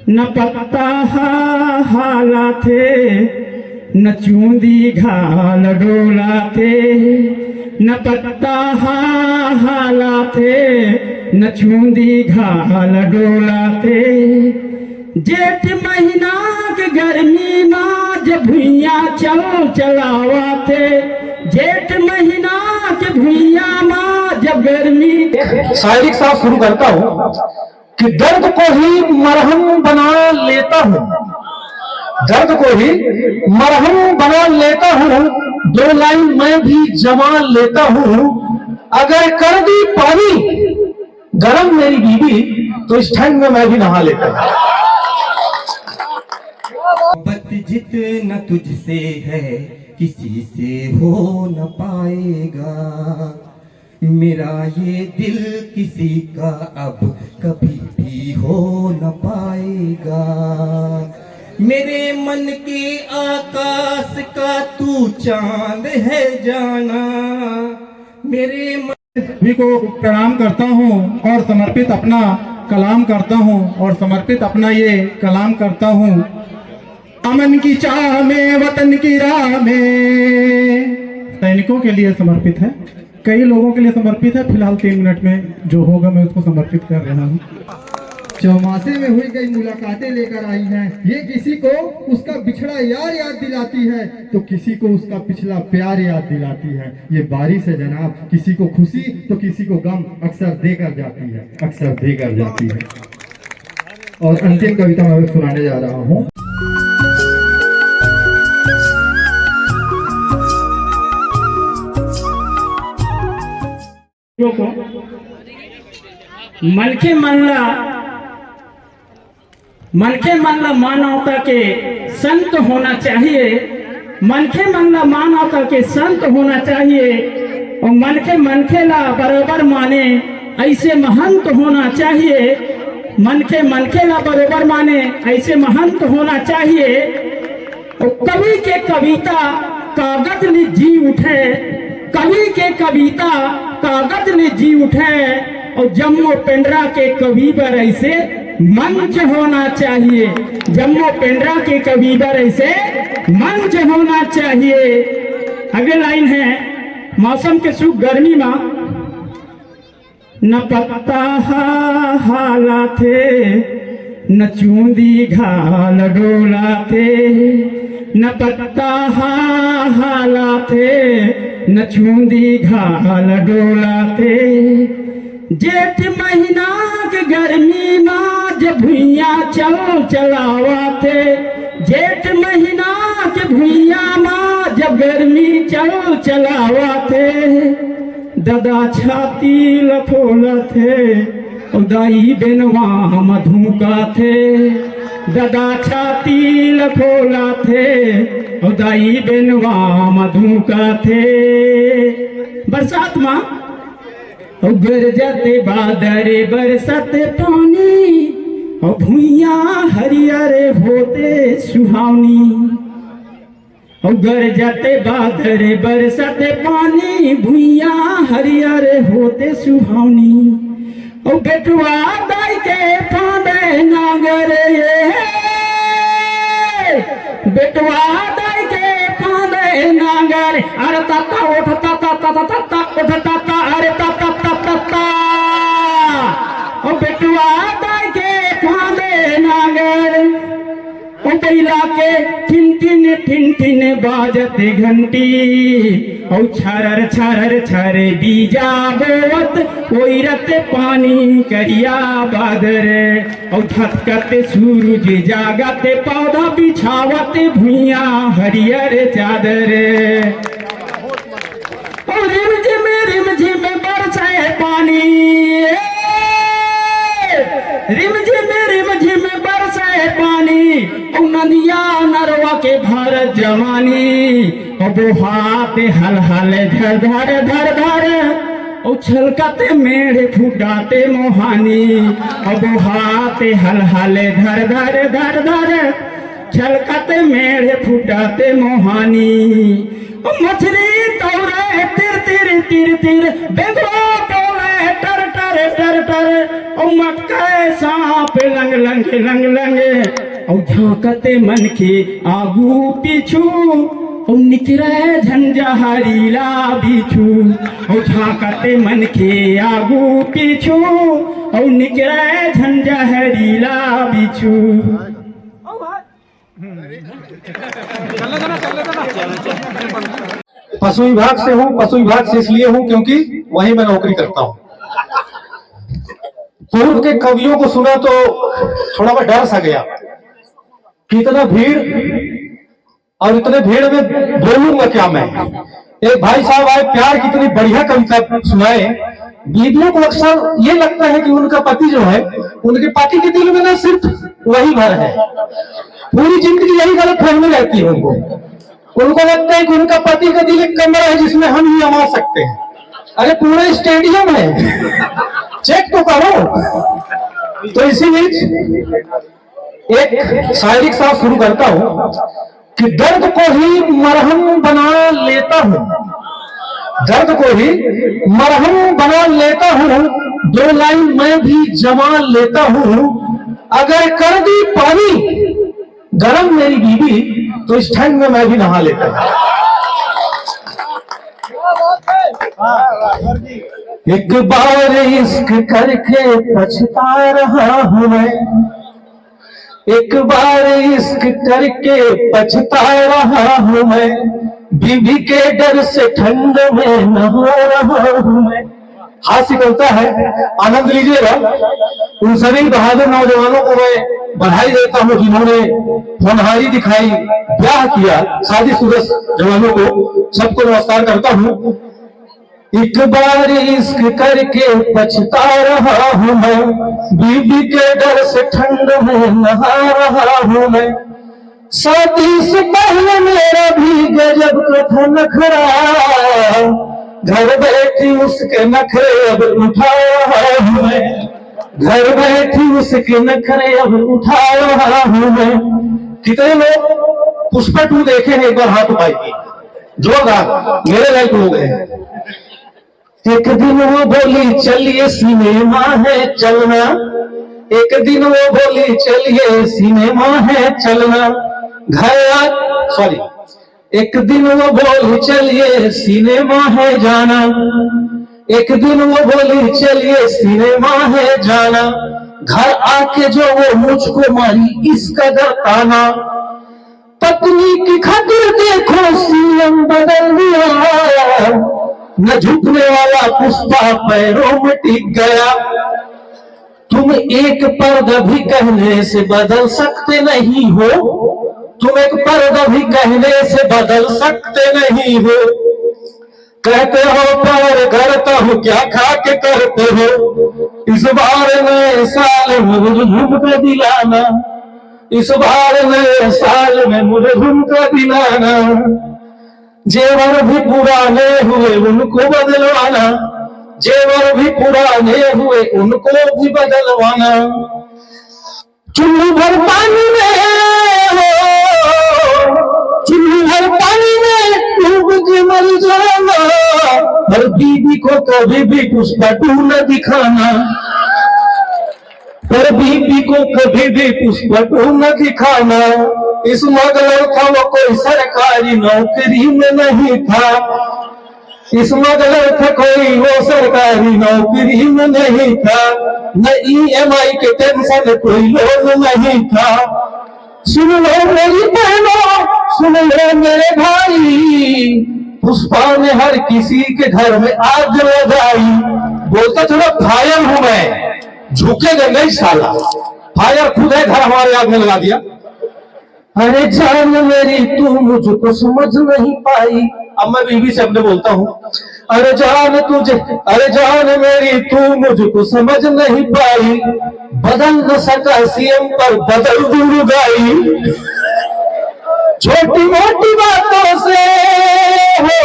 न पत्ता हाला थे न चूंदी घाल डोला थे, न पत्ता हाला थे न चूंदी घाल डोला थे। जेठ महीना के गर्मी माँ जब भुइया चल चलावा थे, जेठ महीना के भुइया माँ जब गर्मी। शायरी के साथ शुरू करता हूँ कि दर्द को ही मरहम बना लेता हूँ, दर्द को ही मरहम बना लेता हूँ, दो लाइन मैं भी जमा लेता हूँ। अगर कर दी पानी गरम मेरी बीवी तो इस ठंड में मैं भी नहा लेता हूँ। मोहब्बत जितना तुझसे है किसी से हो न पाएगा, मेरा ये दिल किसी का अब कभी भी हो न पाएगा। मेरे मन के आकाश का तू चांद है जाना, मेरे मन सभी को प्रणाम करता हूँ और समर्पित अपना कलाम करता हूँ और समर्पित अपना ये कलाम करता हूँ। अमन की चाह में वतन की राह में सैनिकों के लिए समर्पित है, कई लोगों के लिए समर्पित है। फिलहाल 3 मिनट में जो होगा मैं उसको समर्पित कर रहा हूँ। चौमासे में हुई गई मुलाकातें लेकर आई हैं, ये किसी को उसका बिछड़ा यार याद दिलाती है तो किसी को उसका पिछला प्यार याद दिलाती है। ये बारिश है जनाब, किसी को खुशी तो किसी को गम अक्सर देकर जाती है, अक्सर देकर जाती है। और अंतिम कविता मैं सुनाने जा रहा हूँ। मनखे मनला मानवता के संत होना चाहिए, मनखे मनला मानवता के संत होना चाहिए और मनखे ला बराबर माने ऐसे महंत होना चाहिए, मनखे ला बराबर माने ऐसे महंत होना चाहिए। और कवि के कविता कागज ने जी उठे, कवि के कविता कागज ने जी उठे और जम्मू पेंड्रा के कवि पर ऐसे मंच होना चाहिए, जम्मू पेंड्रा के कवि पर ऐसे मंच होना चाहिए। अगले लाइन है, मौसम के सुख गर्मी में न पत्ता हाला थे न चूंदी घाल डोला थे, न पत्ता हाला थे न चूंदी घाल डोला थे। जेठ महीना के गर्मी माँ जब भुइया चल चलावा थे, जेठ महीना के भुइया माँ जब गर्मी चल चलावा थे। दादा छाती लफोला थे और दाई बेनवा मधुका थे, दादा छाती लफोला थे और दाई बेनवा मधुका थे। बरसात माँ और गरजते बादरे बरसते पानी और भुइया हरियर होते सुहावनी, और गरजते बादरे बरसते पानी भुइया हरियर होते सुहावनी। और बेटुआ दाई के फांदे नागरे, बेटुआ दाई के फांदे नागरे, अरे ताता उठ ताता ताता ताता उठ ताता, अरे ताता ताता ताता। और बेटुआ दाई के फांदे नागर, और बैला के ठिन ठिन बाजते घंटी, और छरर छरर छर बीजा बोवत ओइरत पानी करिया बादर, और धतकते सूरज जागते पौधा बिछावत भुइया हरियर चादर। और रिमझिम बरसे पानी, रिमझिम बरसे पानी, और नदिया नरवा के भर जवानी, और बोहाते हल हल धर धर धर धर, और छलकते मेढ़े फुटाते मोहानी, और बोहाते हल हल धर धर धर धर, छलकते मेढ़े फुटाते मोहानी। मछली तौरे तिर तिर तिर तिर, बेगो बोले टर टर करे टर टर और मटके सांप लंग लंग लंग लंग और झांकते मन के आगू पीछू और निकरे झंझारीला बिछू और झांकते मन के आगू पीछू और निकरे झंझारीला बिछू। पशु विभाग से हूँ। पशु विभाग से इसलिए हूँ क्योंकि वहीं मैं नौकरी करता हूँ। पूर्व के कवियों को सुना तो थोड़ा मैं डर सा गया कि इतना भीड़ और इतने भीड़ में बोलूंगा क्या मैं। एक भाई साहब आए, प्यार की इतनी बढ़िया कविता सुनाए। बीवियों को अक्सर ये लगता है कि उनका पति जो है, उनके पति के दिल में ना सिर्फ वही घर है, पूरी जिंदगी यही गलत फहमी रहती है उनको लगता है कि उनका पति का दिल एक कमरा है जिसमें हम ही आवा सकते हैं। अरे पूरा स्टेडियम है, चेक तो करो। तो इसी बीच एक शायरी के साथ शुरू करता हूं कि दर्द को ही मरहम बना लेता हूं, दर्द को ही मरहम बना लेता हूं, दो लाइन मैं भी जमा लेता हूं। अगर कर दी पानी गरम मेरी बीवी तो इस ठंड में मैं भी नहा लेता हूं। एक बार इश्क करके पछता रहा हूं मैं, एक बार इश्क करके पछता रहा हूं मैं, बीवी के डर से ठंड में नहा रहा हूं मैं। हास्य करता है, आनंद लीजिएगा। उन सभी बहादुर नौजवानों को मैं बधाई देता हूं जिन्होंने होनहारी दिखाई, ब्याह किया, शादीशुदा जवानों को सबको नमस्कार करता हूं। एक बार इश्क करके पछता रहा हूं मैं, बीवी के डर से ठंड में नहा रहा हूं मैं। शादी से पहले मेरा भी गजब का था नखरा, घर बैठी उसके नखरे अब उठा रहा हूं मैं, घर बैठी उसके नखरे अब उठा रहा हूं मैं। कितने लोग पुष्पा 2 देखे हैं? एक बार हाथ उठाइए, जोरदार, मेरे लायक लोग हैं। एक दिन वो बोली चलिए सिनेमा है चलना, एक दिन वो बोली चलिए सिनेमा है चलना, घर सॉरी एक दिन वो बोली चलिए सिनेमा है जाना, एक दिन वो बोली चलिए सिनेमा है जाना। घर आके जो वो मुझको मारी इस कदर ताना, पत्नी की खातिर देखो सीएम बदल दिया, न झुकने वाला पुष्पा पैरों में टिक गया। तुम एक पर्दा भी कहने से बदल सकते नहीं हो, तुम एक पर्दा भी कहने से बदल सकते नहीं हो। कहते हो प्यार करता हूँ, क्या खा के करते हो? इस बार नए साल में मुझे झुमका दिलाना, इस बार नए साल में मुझे झुमका दिलाना। जेवर भी पुराने हुए उनको बदलवाना, जेवर भी पुराने हुए उनको भी बदलवाना। चुल्लू भर पानी में हो, चुल्लू भर पानी में डूब के मर जाना, हर बीबी को कभी भी पुष्पा 2 न दिखाना, हर बीबी को कभी भी पुष्पा 2 न दिखाना। इस मगलर था वो कोई सरकारी नौकरी में नहीं था, इस मगलर था कोई वो सरकारी नौकरी में नहीं था, न EMI के टेंशन कोई लोग नहीं था। सुन लो मेरी बहनों, सुन लो मेरे भाई, पुष्पा ने हर किसी के घर में आग लगाई। बोलता थोड़ा फायर हूं मैं, झुकेगा नहीं साला, फायर खुद है, घर हमारे आग में लगा दिया। अरे जान मेरी तू मुझको समझ नहीं पाई, अब मैं बीवी से अपने बोलता हूँ, अरे जान तुझे, अरे जान मेरी तू मुझको समझ नहीं पाई, बदल न सका सीएम पर बदल दूं लुगाई। छोटी मोटी बातों से हो,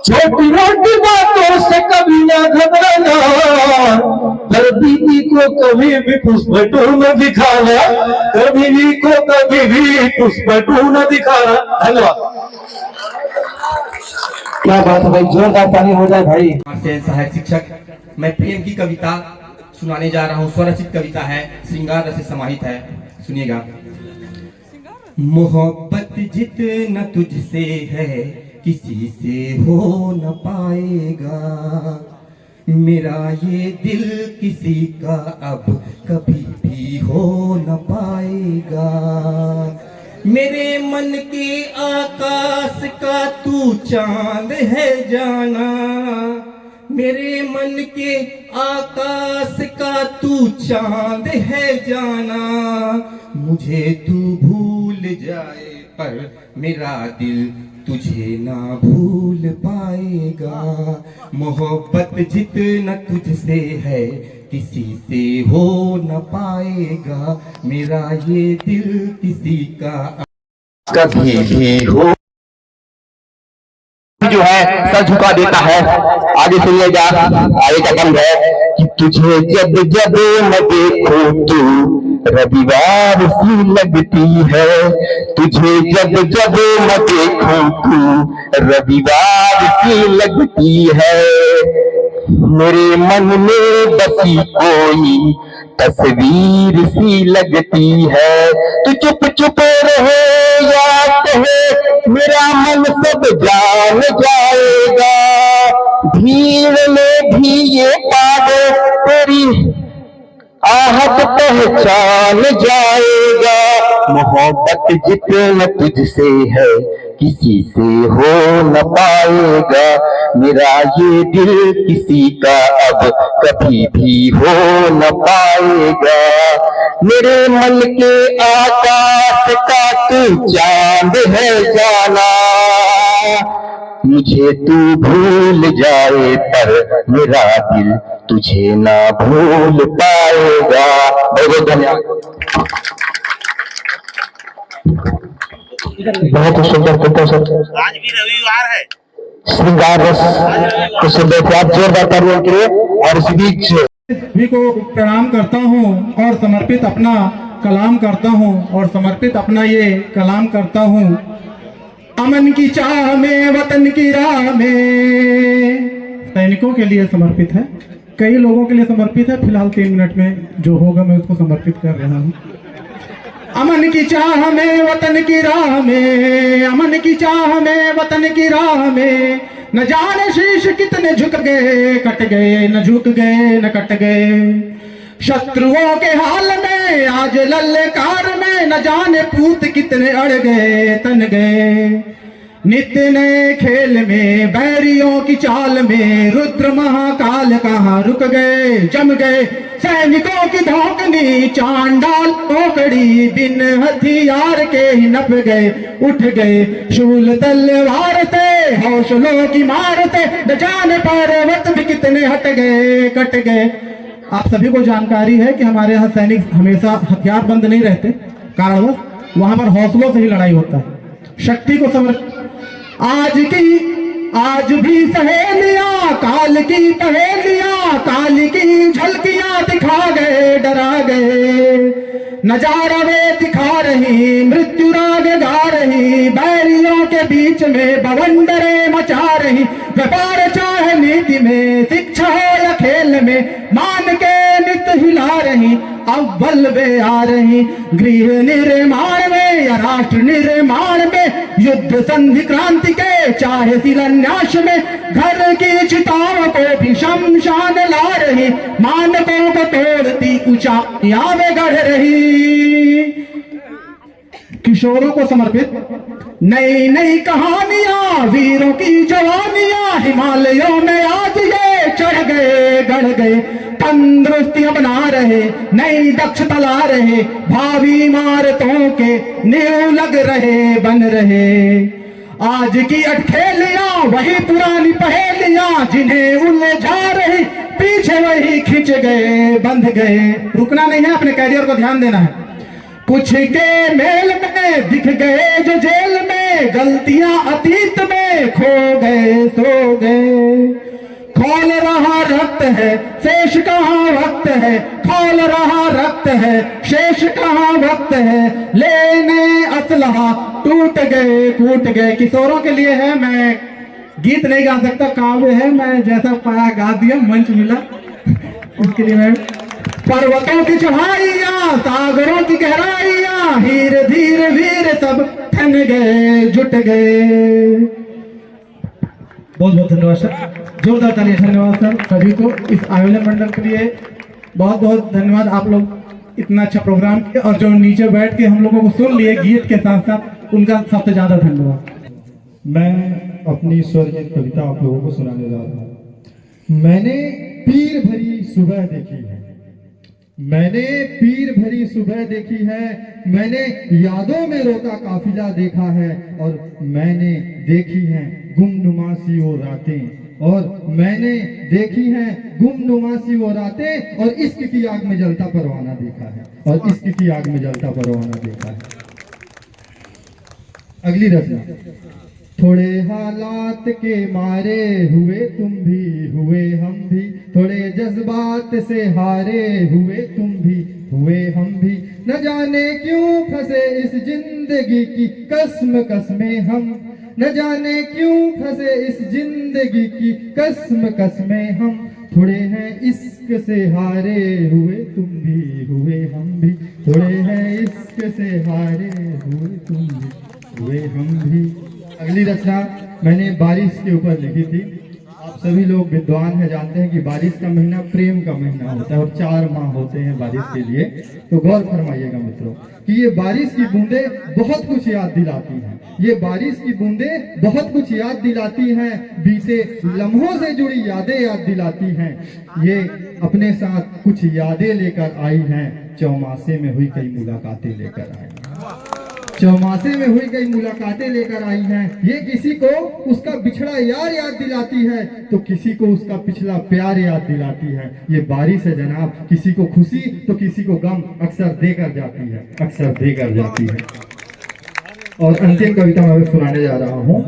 छोटी मोटी बातों से कभी ना घबराना, हर बीवी को कभी भी पुष्पा 2 न दिखाना, कभी भी को कभी भी पुष्पा 2 न दिखाना। धन्यवाद। क्या बात है भाई, जोरदार ताली हो जाए भाई। सहायक शिक्षक मैं प्रेम की कविता सुनाने जा रहा हूँ। स्वरचित कविता है, श्रृंगार रस से समाहित है। सुनिएगा। मोहब्बत जितना तुझसे है किसी से हो न पाएगा, मेरा ये दिल किसी का अब कभी भी हो न पाएगा। मेरे मन के आकाश का तू चांद है जाना, मेरे मन के आकाश का तू चांद है जाना। मुझे तू भूल जाए पर मेरा दिल तुझे ना भूल पाएगा। मोहब्बत जितना तुझसे है किसी से हो न पाएगा, मेरा ये दिल किसी का कभी भी हो। जो है सर झुका देता है। आगे सुनिएगा, आगे का बंद है कि तुझे जब जब मैं देखूं तू रविवार सी लगती है, तुझे जब जब मैं देखूं तू रविवार सी लगती है। मेरे मन में बसी कोई तस्वीर सी लगती है, तू चुप चुप रहे या कहे मेरा मन सब जान जाएगा। भीड़ में भी ये पागल तेरी आहट पहचान जाएगा। मोहब्बत जितना तुझसे है किसी से हो न पाएगा, मेरा ये दिल किसी का अब कभी भी हो न पाएगा। मेरे मन के आकाश का तू चांद है जाना, मुझे तू भूल जाए पर मेरा दिल तुझे ना भूल पाएगा। बहुत धन्यवाद। बहुत ही सुंदर कविता सर। आज भी रविवार है। श्रृंगार रस को सुनते थे आप, जोरदार तालियों के लिए। और इस बीच सभी को प्रणाम करता हूँ और समर्पित अपना कलाम करता हूँ और समर्पित अपना ये कलाम करता हूँ। अमन की चाह में वतन की राह में, सैनिकों के लिए समर्पित है, कई लोगों के लिए समर्पित है। फिलहाल 3 मिनट में जो होगा मैं उसको समर्पित कर रहा हूँ। अमन की चाह में वतन की राह में, अमन की चाह में वतन की राह में, न जाने शीश कितने झुक गए कट गए, न झुक गए न कट गए। शत्रुओं के हाल में आज ललकार में, न जाने पूत कितने अड़ गए तन गए। नित्य नए खेल में बैरियों की चाल में, रुद्र महाकाल कहाँ रुक गए जम गए। सैनिकों की धौकनी चांडाल ओकड़ी, बिन हथियार के ही नप गए उठ गए। शूल तलवार से हौसलों की मार से, न जाने पर्वत भी कितने हट गए कट गए। आप सभी को जानकारी है कि हमारे यहाँ सैनिक हमेशा हथियार बंद नहीं रहते, कारणवश वहां पर हौसलों से ही लड़ाई होता है। शक्ति को समर्पित आज भी सहेलियां काल की पहेलियां, काल की झलकियां दिखा गए डरा गए। नजारा वे दिखा रही मृत्यु राग गा रही, बैरियों के बीच में बवंडरे मचा रही। व्यापार चाहे नीति में, शिक्षा हो या खेल में, मान के नित हिला रही अव्वल वे आ रही। गृह निर्माण में या राष्ट्र निर्माण में, युद्ध संधि क्रांति के चाहे शिलान्यास में, घर की चिताओं को भी शमशान ला रही। मानकों को तोड़ती ऊंचाइयां में गढ़ रही। किशोरों को समर्पित नई नई कहानियां, वीरों की जवानियां, हिमालयों में आज ये चढ़ गए गढ़ गए। तंदुरुस्तियां बना रहे, नई दक्षता ला रहे, भावी इमारतों के नींव लग रहे बन रहे। आज की अटखेलियां वही पुरानी पहेलियां, जिन्हें उलझा रही पीछे वही खिंच गए बंध गए। रुकना नहीं है, अपने कैरियर को ध्यान देना है। कुछ के मेल में दिख गए जो जेल में, गलतियां अतीत में खो गए सो गए। खोल रहा रक्त है शेष कहाँ वक्त है, खोल रहा रक्त है शेष कहाँ वक्त है। लेने असलहा टूट गए कूट गए। किशोरों के लिए है, मैं गीत नहीं गा सकता, काव्य है, मैं जैसा पाया गा दिया, मंच मिला। इसके लिए मैं पर्वतों की चढ़ाइयाँ सागरों की गहराइयाँ हीरे धीरे वीर सब थन गए जुट गए। बहुत बहुत धन्यवाद सर, जोरदार तालियां। धन्यवाद सर सभी को, इस आयोजन मंडल के लिए बहुत बहुत धन्यवाद। आप लोग इतना अच्छा प्रोग्राम किए और जो नीचे बैठ के हम लोगों को सुन लिए गीत के साथ साथ, उनका सबसे ज्यादा धन्यवाद। मैं अपनी स्वरचित कविता आप लोगों को सुनाने जा रहा हूँ। मैंने पीर भरी सुबह देखी है, मैंने पीर भरी सुबह देखी है, मैंने यादों में रोता काफिला देखा है, और मैंने देखी हैं गुमनुमा सी वो रातें, और मैंने देखी हैं गुमनुमा सी वो रातें, और इश्क की आग में जलता परवाना देखा है, और इश्क की आग में जलता परवाना देखा है। अगली रचना। थोड़े हालात के मारे हुए तुम भी हुए हम भी, थोड़े जज्बात से हारे हुए तुम भी हुए हम भी, न जाने क्यों फंसे इस जिंदगी की कसम कसमें हम, न जाने क्यों फंसे इस जिंदगी की कसम कसमें हम, थोड़े हैं इश्क से हारे हुए तुम भी हुए हम भी, थोड़े हैं इश्क से हारे हुए तुम भी हुए हम भी। अगली रचना मैंने बारिश के ऊपर लिखी थी। आप सभी लोग विद्वान हैं, जानते हैं कि बारिश का महीना प्रेम का महीना होता है और 4 माह होते हैं बारिश के लिए। तो गौर फरमाइएगा मित्रों कि ये बारिश की बूंदें बहुत कुछ याद दिलाती हैं, ये बारिश की बूंदें बहुत कुछ याद दिलाती हैं, बीते लम्हों से जुड़ी यादें याद दिलाती हैं। ये अपने साथ कुछ यादें लेकर आई हैं, चौमासे में हुई कई मुलाकातें लेकर आई हैं, चौमासे में हुई कई मुलाकातें लेकर आई हैं। ये किसी को उसका बिछड़ा यार याद दिलाती है, तो किसी को उसका पिछला प्यार याद दिलाती है। ये बारिश है जनाब, किसी को खुशी तो किसी को गम अक्सर देकर जाती है, अक्सर देकर जाती है। और अंतिम कविता मैं सुनाने जा रहा हूँ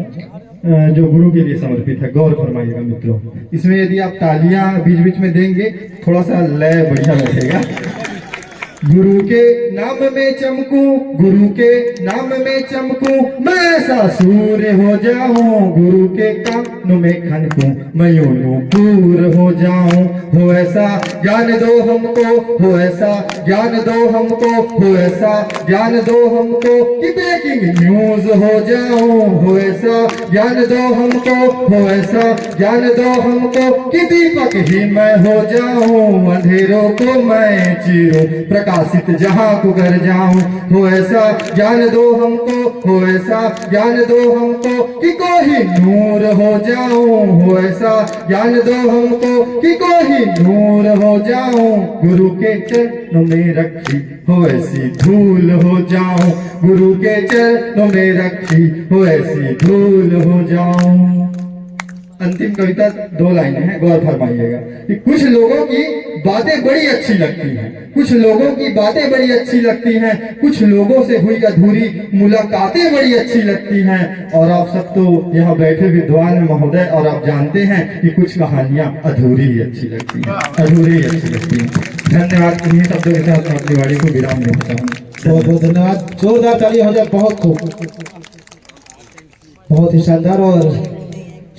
जो गुरु के लिए समर्पित है। गौर फरमाइएगा मित्रों, इसमें यदि आप तालियां बीच बीच में देंगे थोड़ा सा लय बढ़िया बैठेगा। गुरु के नाम में चमकूं, गुरु के नाम में चमकूं, मैं ऐसा सूर्य हो जाऊं, गुरु के कानों में खनकूं, मैं यूं नूपुर हो जाऊं। हो ऐसा ज्ञान दो हमको, हो ऐसा ज्ञान दो हमको, हो ऐसा ज्ञान दो हमको कि ब्रेकिंग न्यूज हो जाऊं। हो ऐसा ज्ञान दो हमको, हो ऐसा ज्ञान दो हमको कि दीपक ही मैं हो जाऊं, अंधेरों को मैं चीरूं, प्रकाशित जहां को कर जाऊं। हो ऐसा ज्ञान दो हमको, हो ऐसा ज्ञान दो हमको कि कोई नूर हो जाऊं। हो ऐसा ज्ञान दो हमको कि कोई नूर हो जाऊं, गुरु के चरणों में रखी हो ऐसी धूल हो जाऊं, गुरु के चरणों में रखी हो ऐसी धूल हो जाऊं। अंतिम कविता 2 लाइनें हैं, गौर फरमाइएगा कि कुछ लोगों की बातें बड़ी अच्छी लगती हैं, कुछ लोगों की बातें बड़ी अच्छी लगती हैं, कुछ लोगों से हुई अधूरी मुलाकातें बड़ी अच्छी लगती हैं। और आप सब तो यहाँ बैठे विद्वान महोदय, और आप जानते हैं कि कुछ कहानियां अधूरी ही अच्छी लगती हैं, अधूरी ही अच्छी लगती हैं। धन्यवाद। इन्हीं शब्दों के साथ मैं अपनी वाणी को विराम देता हूँ। बहुत बहुत धन्यवाद, जोरदार ताली हो जाए। बहुत खूब, बहुत ही शानदार और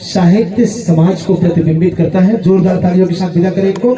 साहित्य समाज को प्रतिबिंबित करता है। जोरदार तालियों के साथ विदा करें इनको।